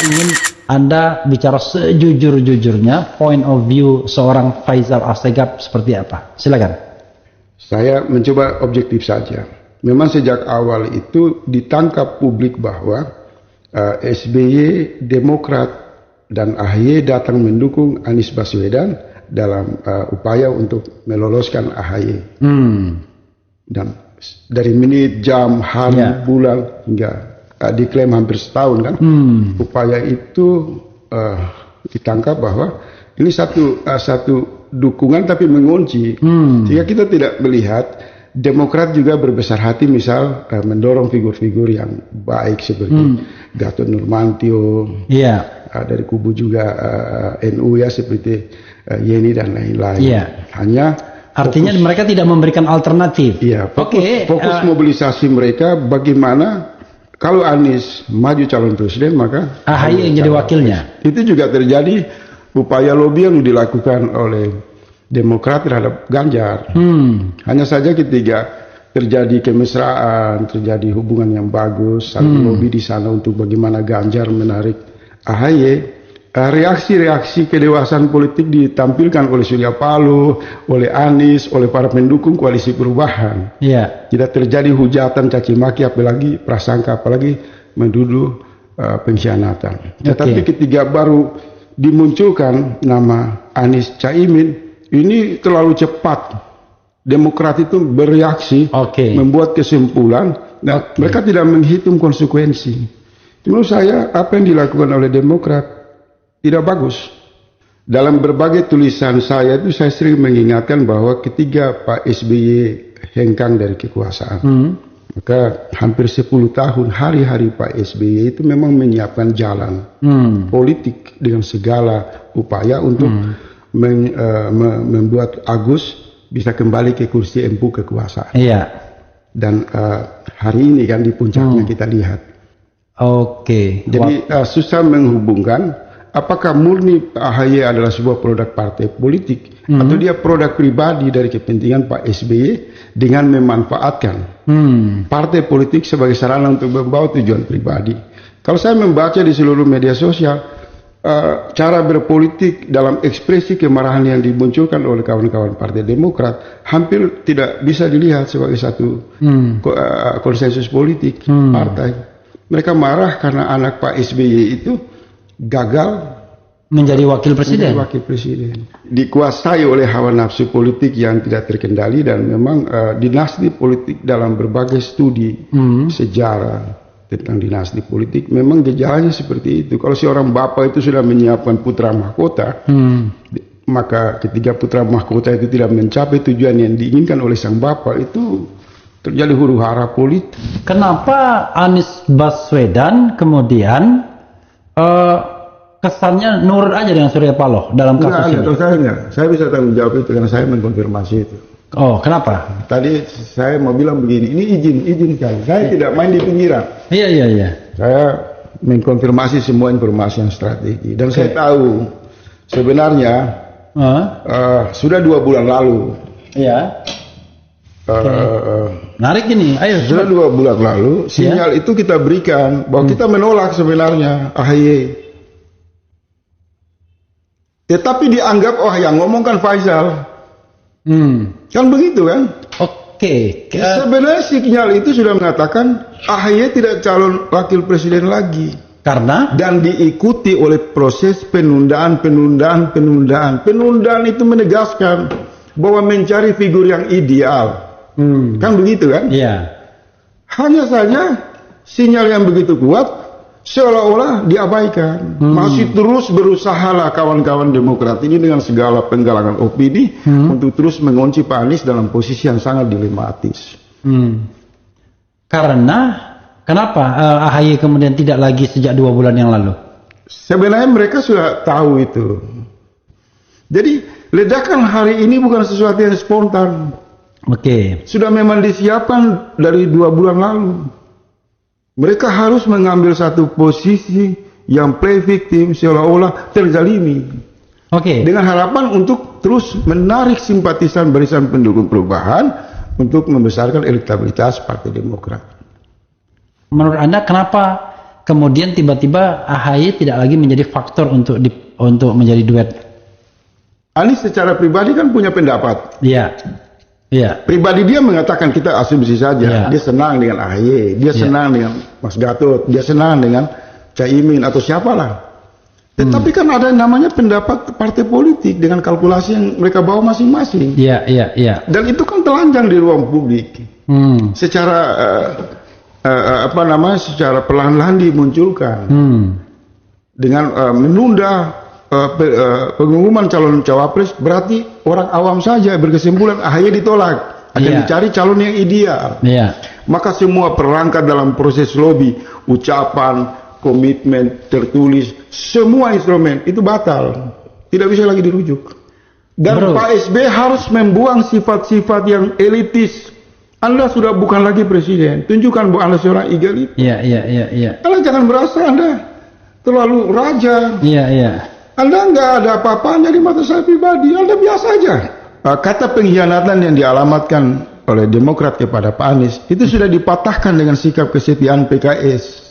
ingin Anda bicara sejujur-jujurnya, point of view seorang Faisal Assegaf seperti apa? Silakan. Saya mencoba objektif saja. Memang sejak awal itu ditangkap publik bahwa SBY, Demokrat, dan AHY datang mendukung Anies Baswedan dalam upaya untuk meloloskan AHY. Dan dari menit, jam, hari, bulan hingga diklaim hampir setahun kan, upaya itu ditangkap bahwa ini satu dukungan tapi mengunci, sehingga kita tidak melihat Demokrat juga berbesar hati misal mendorong figur-figur yang baik seperti Gatot Nurmantio, dari kubu juga NU ya seperti Yeni dan lain-lain. Hanya artinya mereka tidak memberikan alternatif. Fokus mobilisasi mereka bagaimana kalau Anies maju calon presiden maka AHY yang jadi wakilnya. Itu juga terjadi upaya lobby yang dilakukan oleh Demokrat terhadap Ganjar. Hanya saja ketika terjadi kemesraan, terjadi hubungan yang bagus, saling lobby di sana untuk bagaimana Ganjar menarik AHY, reaksi-reaksi kedewasaan politik ditampilkan oleh Surya Paloh, oleh Anies, oleh para pendukung koalisi perubahan. Tidak terjadi hujatan, caci maki, apalagi prasangka, apalagi menuduh pengkhianatan. Tetapi ketika baru dimunculkan nama Anies Caimin, ini terlalu cepat. Demokrat itu bereaksi, membuat kesimpulan, dan mereka tidak menghitung konsekuensi. Menurut saya, apa yang dilakukan oleh Demokrat tidak bagus. Dalam berbagai tulisan saya itu saya sering mengingatkan bahwa ketika Pak SBY hengkang dari kekuasaan, maka hampir 10 tahun hari-hari Pak SBY itu memang menyiapkan jalan politik dengan segala upaya untuk membuat Agus bisa kembali ke kursi empu kekuasaan. Dan hari ini kan di puncaknya kita lihat. Jadi susah menghubungkan apakah murni AHY adalah sebuah produk partai politik atau dia produk pribadi dari kepentingan Pak SBY dengan memanfaatkan partai politik sebagai sarana untuk membawa tujuan pribadi. Kalau saya membaca di seluruh media sosial, cara berpolitik dalam ekspresi kemarahan yang dimunculkan oleh kawan-kawan Partai Demokrat hampir tidak bisa dilihat sebagai satu konsensus politik partai. Mereka marah karena anak Pak SBY itu gagal menjadi wakil presiden. Dikuasai oleh hawa nafsu politik yang tidak terkendali, dan memang dinasti politik dalam berbagai studi sejarah tentang dinasti politik memang gejalanya seperti itu. Kalau seorang bapak itu sudah menyiapkan putra mahkota, maka ketika putra mahkota itu tidak mencapai tujuan yang diinginkan oleh sang bapak, itu terjadi huru-hara politik. Kenapa Anies Baswedan kemudian kesannya nurut aja dengan Surya Paloh dalam kasus ini? Saya bisa tanggung jawab itu karena saya mengkonfirmasi itu. Kenapa? Tadi saya mau bilang begini, ini izin kan. Saya tidak main di pinggiran. Saya mengkonfirmasi semua informasi yang strategi, dan saya tahu sebenarnya sudah 2 bulan lalu. Menarik ini. Sudah 2 bulan lalu sinyal itu kita berikan bahwa kita menolak sebenarnya AHY. Tetapi dianggap yang ngomong kan Faisal. Kan begitu kan? Sebenarnya sinyal itu sudah mengatakan AHY tidak calon wakil presiden lagi. Karena? Dan diikuti oleh proses penundaan. Penundaan itu menegaskan bahwa mencari figur yang ideal. Kan begitu kan? Hanya saja sinyal yang begitu kuat seolah-olah diabaikan. Masih terus berusaha lah kawan-kawan Demokrat ini dengan segala penggalangan opini untuk terus mengunci Pak Anies dalam posisi yang sangat dilematis. Kenapa AHY kemudian tidak lagi sejak 2 bulan yang lalu? Sebenarnya mereka sudah tahu itu. Jadi ledakan hari ini bukan sesuatu yang spontan. Sudah memang disiapkan dari 2 bulan lalu. Mereka harus mengambil satu posisi yang play victim, seolah-olah terzalimi. Dengan harapan untuk terus menarik simpatisan barisan pendukung perubahan untuk membesarkan elektabilitas Partai Demokrat. Menurut Anda kemudian tiba-tiba AHY tidak lagi menjadi faktor untuk menjadi duet. Anies secara pribadi kan punya pendapat. Iya. Iya. Pribadi dia mengatakan, kita asumsi saja, Iya. dia senang dengan AHY, dia senang dengan Mas Gatot, dia senang dengan Caimin atau siapalah. Tetapi kan ada yang namanya pendapat partai politik dengan kalkulasi yang mereka bawa masing-masing. Iya. Dan itu kan telanjang di ruang publik. Secara secara perlahan-lahan dimunculkan dengan menunda pengumuman calon cawapres. Berarti orang awam saja berkesimpulan AHY ditolak, akan dicari calon yang ideal. Maka semua perangkat dalam proses lobby, ucapan, komitmen tertulis, semua instrumen itu batal, tidak bisa lagi dirujuk. Dan Pak SBY harus membuang sifat-sifat yang elitis. Anda sudah bukan lagi presiden, tunjukkan bahwa Anda seorang egalit. Iya. Anda jangan merasa Anda terlalu raja. Iya. Anda nggak ada apa-apanya di mata saya pribadi, Anda biasa aja. Kata pengkhianatan yang dialamatkan oleh Demokrat kepada Pak Anies itu sudah dipatahkan dengan sikap kesetiaan PKS.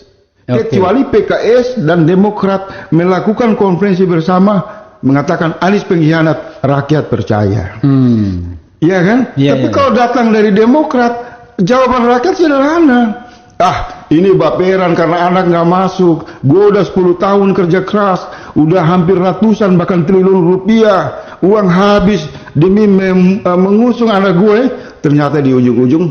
Kecuali PKS dan Demokrat melakukan konferensi bersama mengatakan Anies pengkhianat, rakyat percaya. Iya kan? Tapi kalau datang dari Demokrat, jawaban rakyat sederhana. Ini baperan karena anak nggak masuk. Gue udah 10 tahun kerja keras, udah hampir ratusan bahkan triliun rupiah, uang habis demi mengusung anak gue. Ternyata di ujung-ujung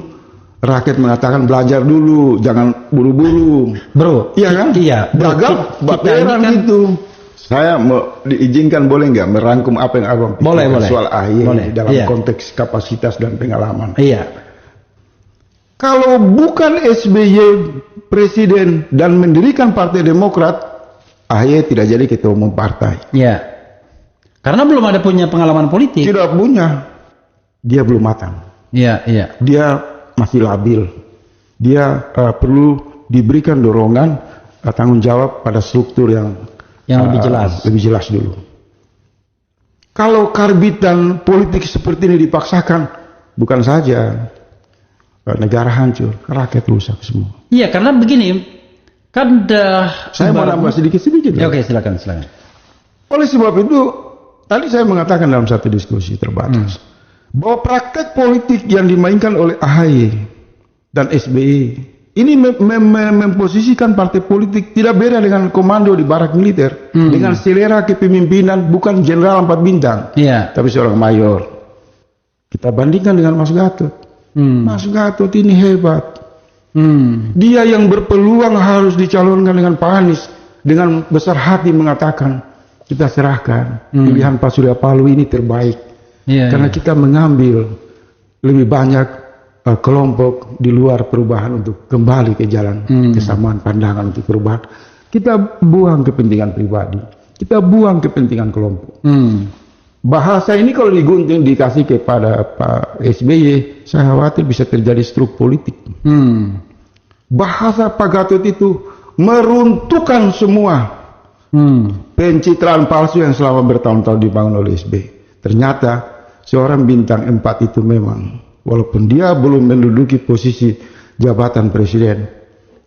rakyat mengatakan belajar dulu, jangan buru-buru. Bro, iya kan? Iya. Gagal baperan kan itu. Saya mau diizinkan boleh nggak merangkum apa yang abang pikirkan soal AHY dalam konteks kapasitas dan pengalaman. Iya. Kalau bukan SBY presiden dan mendirikan Partai Demokrat, AHY tidak jadi ketua umum partai. Iya. Karena belum ada punya pengalaman politik. Tidak punya. Dia belum matang. Iya. Dia masih labil. Dia perlu diberikan dorongan tanggung jawab pada struktur yang lebih jelas. Lebih jelas dulu. Kalau karbitan politik seperti ini dipaksakan, bukan saja negara hancur, rakyat rusak semua. Iya, karena begini, kan saya mau nambah sedikit. Ya, oke, silakan. Oleh sebab itu, tadi saya mengatakan dalam satu diskusi terbatas bahwa praktek politik yang dimainkan oleh AHY dan SBY ini memposisikan partai politik tidak beda dengan komando di barak militer, dengan selera kepemimpinan bukan jenderal 4 bintang, tapi seorang mayor. Kita bandingkan dengan Mas Gatot. Mas Gatot ini hebat. Dia yang berpeluang harus dicalonkan dengan Pak Anies, dengan besar hati mengatakan kita serahkan pilihan Pak Surya Paloh ini terbaik. Karena kita mengambil lebih banyak kelompok di luar perubahan untuk kembali ke jalan kesamaan pandangan untuk perubahan. Kita buang kepentingan pribadi, kita buang kepentingan kelompok. Bahasa ini kalau digunting dikasih kepada Pak SBY, saya khawatir bisa terjadi struk politik. Bahasa Pak Gatot itu meruntuhkan semua pencitraan palsu yang selama bertahun-tahun dibangun oleh SBY. Ternyata seorang bintang 4 itu memang, walaupun dia belum menduduki posisi jabatan presiden,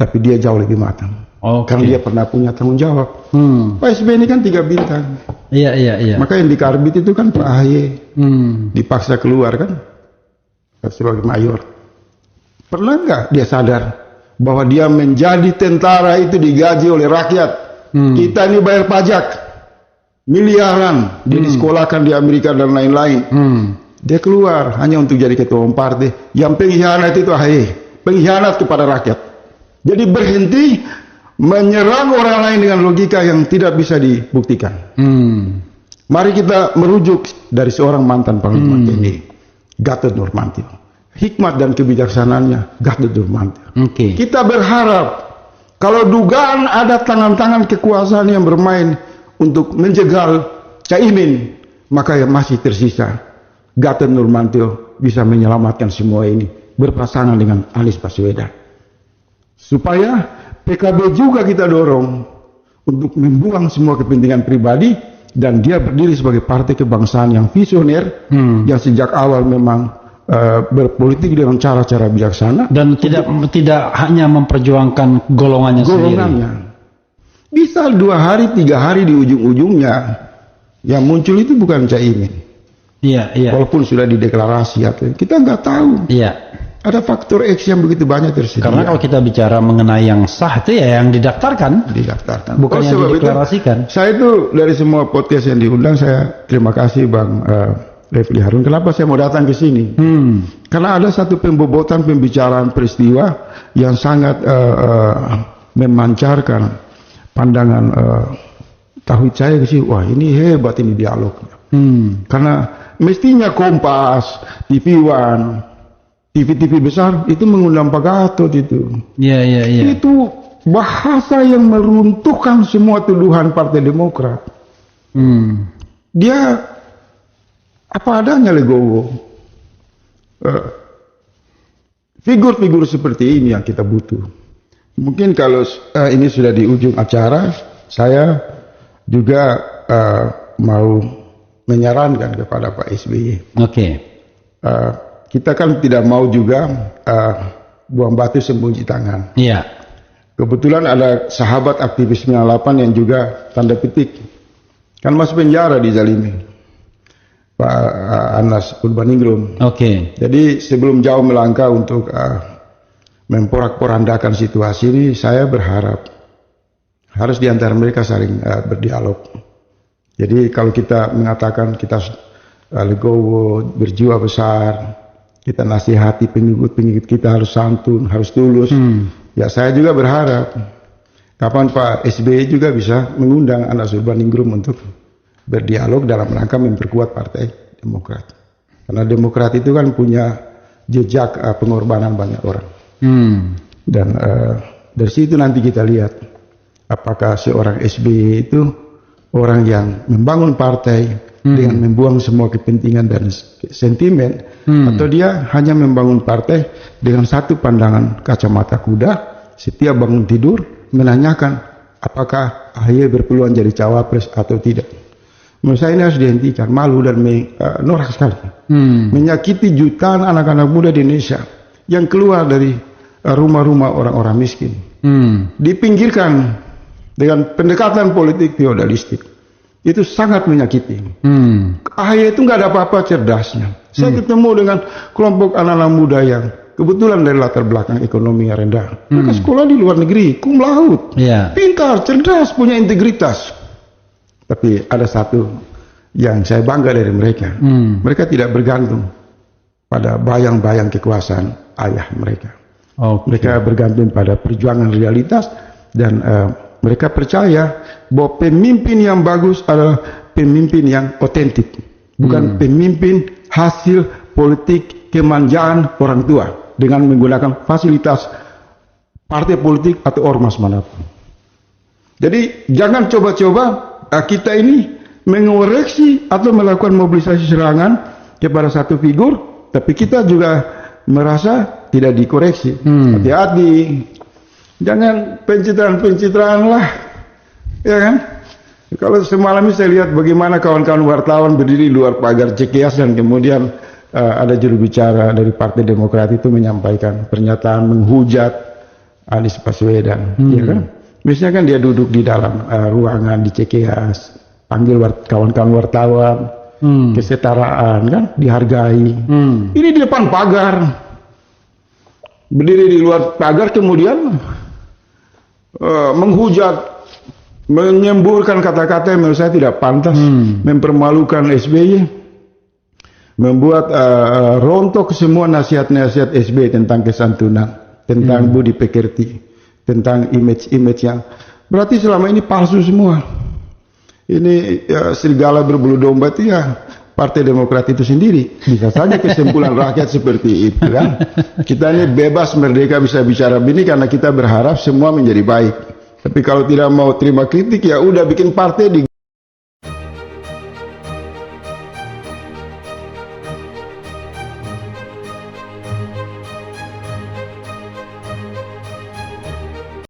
tapi dia jauh lebih matang. Karena dia pernah punya tanggung jawab. Pak SBY ini kan 3 bintang. Iya. Maka yang dikarbit itu kan Pak AHY. Dipaksa keluar kan sebagai mayor. Pernah nggak dia sadar bahwa dia menjadi tentara itu digaji oleh rakyat? Kita ini bayar pajak miliaran, dia disekolahkan di Amerika dan lain-lain. Dia keluar hanya untuk jadi ketua umum partai. Yang pengkhianat itu AHY, pengkhianat kepada rakyat. Jadi berhenti menyerang orang lain dengan logika yang tidak bisa dibuktikan. Mari kita merujuk dari seorang mantan panglima TNI, Gatot Nurmantio. Hikmat dan kebijaksanaannya Gatot Nurmantio. Kita berharap kalau dugaan ada tangan-tangan kekuasaan yang bermain untuk menjegal Caimin, maka yang masih tersisa Gatot Nurmantio bisa menyelamatkan semua ini berpasangan dengan Anies Baswedan. Supaya PKB juga kita dorong untuk membuang semua kepentingan pribadi dan dia berdiri sebagai partai kebangsaan yang visioner, yang sejak awal memang berpolitik dengan cara-cara bijaksana dan tidak hanya memperjuangkan golongannya sendiri. Bisa 2 hari, 3 hari di ujung-ujungnya yang muncul itu bukan Caimin. Iya, iya. Walaupun sudah dideklarasi atau kita nggak tahu. Iya. Ada faktor X yang begitu banyak tersedia. Karena kalau kita bicara mengenai yang sah itu ya yang didaftarkan, bukan yang dideklarasikan. Saya itu dari semua podcast yang diundang, saya terima kasih Bang Refli Harun. Kenapa saya mau datang ke sini? Karena ada satu pembobotan pembicaraan peristiwa yang sangat memancarkan pandangan tauhid saya ke sini. Wah, ini hebat ini dialog. Karena mestinya Kompas, TV One, TV-TV besar itu mengundang Pak Gatot itu. Iya, iya, iya. Itu bahasa yang meruntuhkan semua tuduhan Partai Demokrat. Dia apa adanya legowo. Figur-figur seperti ini yang kita butuh. Mungkin kalau ini sudah di ujung acara, saya juga mau menyarankan kepada Pak SBY. Oke. Kita kan tidak mau juga buang batu sembunyi tangan. Iya. Kebetulan ada sahabat aktivis 98 yang juga tanda petik kan masuk penjara di Zalimi, Pak Anas Urbaningrum. Oke. Jadi sebelum jauh melangkah untuk memporak-porandakan situasi ini, saya berharap harus di antara mereka saling berdialog. Jadi kalau kita mengatakan kita legowo, berjiwa besar, kita nasihati pengikut-pengikut kita harus santun, harus tulus. Ya saya juga berharap kapan Pak SBY juga bisa mengundang Anas Urbaningrum untuk berdialog dalam rangka memperkuat Partai Demokrat. Karena Demokrat itu kan punya jejak pengorbanan banyak orang. Dan dari situ nanti kita lihat apakah seorang SBY itu orang yang membangun partai dengan membuang semua kepentingan dan sentimen, atau dia hanya membangun partai dengan satu pandangan kacamata kuda, setiap bangun tidur menanyakan apakah AHY berpeluang jadi cawapres atau tidak. Menurut saya ini harus dihentikan, malu dan norak sekali. Menyakiti jutaan anak-anak muda di Indonesia yang keluar dari rumah-rumah orang-orang miskin. Dipinggirkan dengan pendekatan politik feodalistik. Itu sangat menyakiti. AHY itu nggak ada apa-apa cerdasnya. Saya ketemu dengan kelompok anak-anak muda yang kebetulan dari latar belakang ekonomi yang rendah. Mereka sekolah di luar negeri, cum laude, pintar, cerdas, punya integritas. Tapi ada satu yang saya bangga dari mereka. Mereka tidak bergantung pada bayang-bayang kekuasaan ayah mereka. Mereka bergantung pada perjuangan realitas dan mereka percaya bahwa pemimpin yang bagus adalah pemimpin yang otentik, bukan pemimpin hasil politik kemanjaan orang tua dengan menggunakan fasilitas partai politik atau ormas manapun. Jadi jangan coba-coba kita ini mengoreksi atau melakukan mobilisasi serangan kepada satu figur, tapi kita juga merasa tidak dikoreksi. Hati-hati. Jangan pencitraan-pencitraan lah, ya kan? Kalau semalam ini saya lihat bagaimana kawan-kawan wartawan berdiri luar pagar CKS dan kemudian ada juru bicara dari Partai Demokrat itu menyampaikan pernyataan menghujat Anies Baswedan, ya kan? Biasanya kan dia duduk di dalam ruangan di CKS, panggil kawan-kawan wartawan, kesetaraan kan, dihargai. Ini di depan pagar, berdiri di luar pagar kemudian menghujat, menyemburkan kata-kata yang menurut saya tidak pantas, mempermalukan SBY, membuat rontok semua nasihat-nasihat SBY tentang kesantunan, tentang budi pekerti, tentang image-image yang berarti selama ini palsu semua. Ini serigala berbulu domba itu ya Partai Demokrat itu sendiri. Bisa saja kesimpulan rakyat seperti itu kan. Kita ini bebas merdeka bisa bicara begini karena kita berharap semua menjadi baik. Tapi kalau tidak mau terima kritik ya udah bikin partai di